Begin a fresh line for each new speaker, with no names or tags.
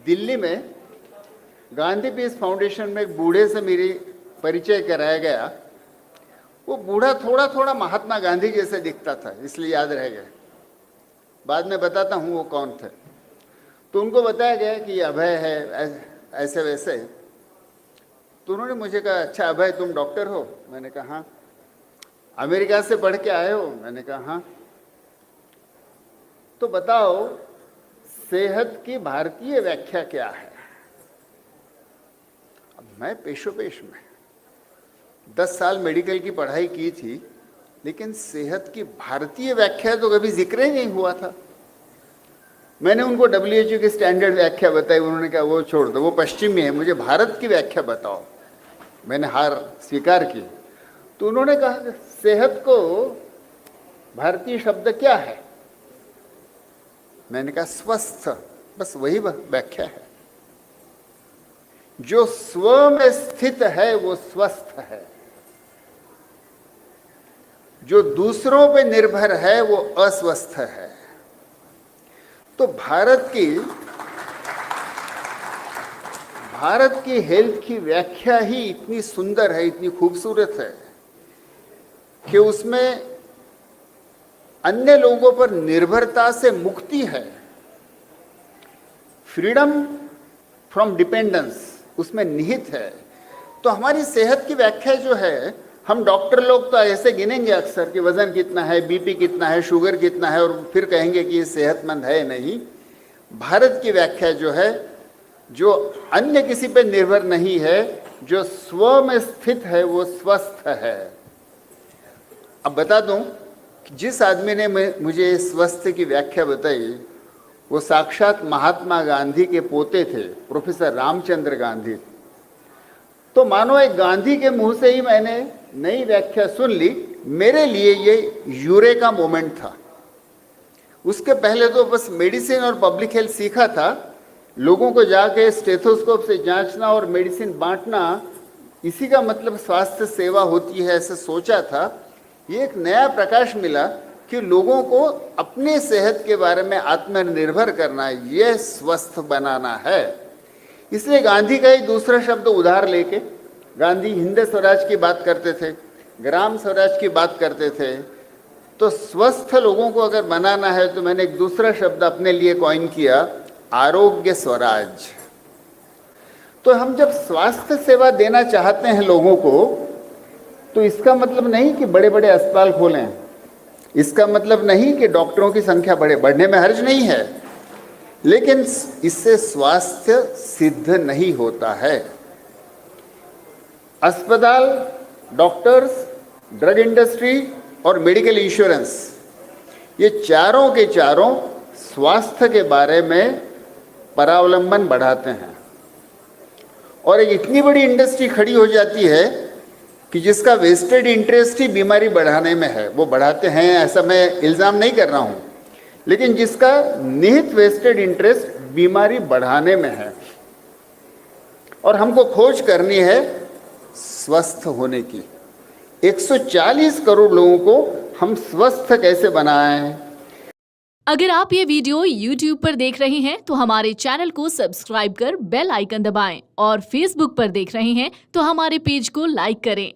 दिल्ली में Gandhi peace foundation में एक बूढ़े से मेरी परिचय कराया गया। वो बूढ़ा थोड़ा थोड़ा महात्मा गांधी जैसे दिखता था, इसलिए याद रह गया। बाद में बताता हूँ वो कौन थे। तो उनको बताया गया कि अभय है, ऐसे वैसे। तो उन्होंने मुझे कहा, अच्छा अभय तुम डॉक्टर हो? मैंने कहा हाँ। अमेरिका से पढ़ के आए हो? मैंने कहा हाँ। तो बताओ सेहत की भारतीय व्याख्या क्या है? अब मैं पेशोपेश में 10 साल मेडिकल की पढ़ाई की थी, लेकिन सेहत की भारतीय व्याख्या तो कभी जिक्र ही नहीं हुआ था। मैंने उनको WHO की स्टैंडर्ड व्याख्या बताई, उन्होंने कहा वो छोड़ दो, वो पश्चिमी है, मुझे भारत की व्याख्या बताओ। मैंने हार स्वीकार की। तो उन्होंने कहा सेहत को भारतीय शब्द क्या है? मैंने कहा स्वस्थ, बस वही व्याख्या है। जो स्व में स्थित है वो स्वस्थ है, जो दूसरों पे निर्भर है वो अस्वस्थ है। तो भारत की हेल्थ की व्याख्या ही इतनी सुंदर है, इतनी खूबसूरत है कि उसमें अन्य लोगों पर निर्भरता से मुक्ति है। फ्रीडम फ्रॉम डिपेंडेंस उसमें निहित है। तो हमारी सेहत की व्याख्या जो है, हम डॉक्टर लोग तो ऐसे गिनेंगे अक्सर कि वजन कितना है, बीपी कितना है, शुगर कितना है, और फिर कहेंगे कि ये सेहतमंद है। नहीं, भारत की व्याख्या जो है, जो अन्य किसी पे निर्भर नहीं है, जो स्व में स्थित है वो स्वस्थ है। अब बता दूं, जिस आदमी ने मुझे स्वस्थ की व्याख्या बताई वो साक्षात महात्मा गांधी के पोते थे, प्रोफेसर रामचंद्र गांधी। तो मानो एक गांधी के मुंह से ही मैंने नई व्याख्या सुन ली। मेरे लिए ये यूरेका मोमेंट था। उसके पहले तो बस मेडिसिन और पब्लिक हेल्थ सीखा था, लोगों को जाके स्टेथोस्कोप से जांचना और मेडिसिन बांटना, इसी का मतलब स्वास्थ्य सेवा होती है, ऐसे सोचा था। ये एक नया प्रकाश मिला कि लोगों को अपने सेहत के बारे में आत्मनिर्भर करना, यह स्वस्थ बनाना है। इसलिए गांधी का ही दूसरा शब्द उधार लेके, गांधी हिंद स्वराज की बात करते थे, ग्राम स्वराज की बात करते थे। तो स्वस्थ लोगों को अगर बनाना है तो मैंने एक दूसरा शब्द अपने लिए कॉइन किया, आरोग्य स्वराज। तो हम जब स्वास्थ्य सेवा देना चाहते हैं लोगों को, तो इसका मतलब नहीं कि बड़े बड़े अस्पताल खोलें, इसका मतलब नहीं कि डॉक्टरों की संख्या बढ़ने में हर्ज नहीं है, लेकिन इससे स्वास्थ्य सिद्ध नहीं होता है। अस्पताल, डॉक्टर्स, ड्रग इंडस्ट्री और मेडिकल इंश्योरेंस, ये चारों के चारों स्वास्थ्य के बारे में परावलंबन बढ़ाते हैं। और एक इतनी बड़ी इंडस्ट्री खड़ी हो जाती है कि जिसका वेस्टेड इंटरेस्ट ही बीमारी बढ़ाने में है। वो बढ़ाते हैं, ऐसा मैं इल्ज़ाम नहीं कर रहा हूँ, लेकिन जिसका निहित वेस्टेड इंटरेस्ट बीमारी बढ़ाने में है। और हमको खोज करनी है स्वस्थ होने की। 140 करोड़ लोगों को हम स्वस्थ कैसे बनाएं।
अगर आप ये वीडियो YouTube पर देख रहे हैं तो हमारे चैनल को सब्सक्राइब कर बेल आइकन दबाएं, और Facebook पर देख रहे हैं तो हमारे पेज को लाइक करें।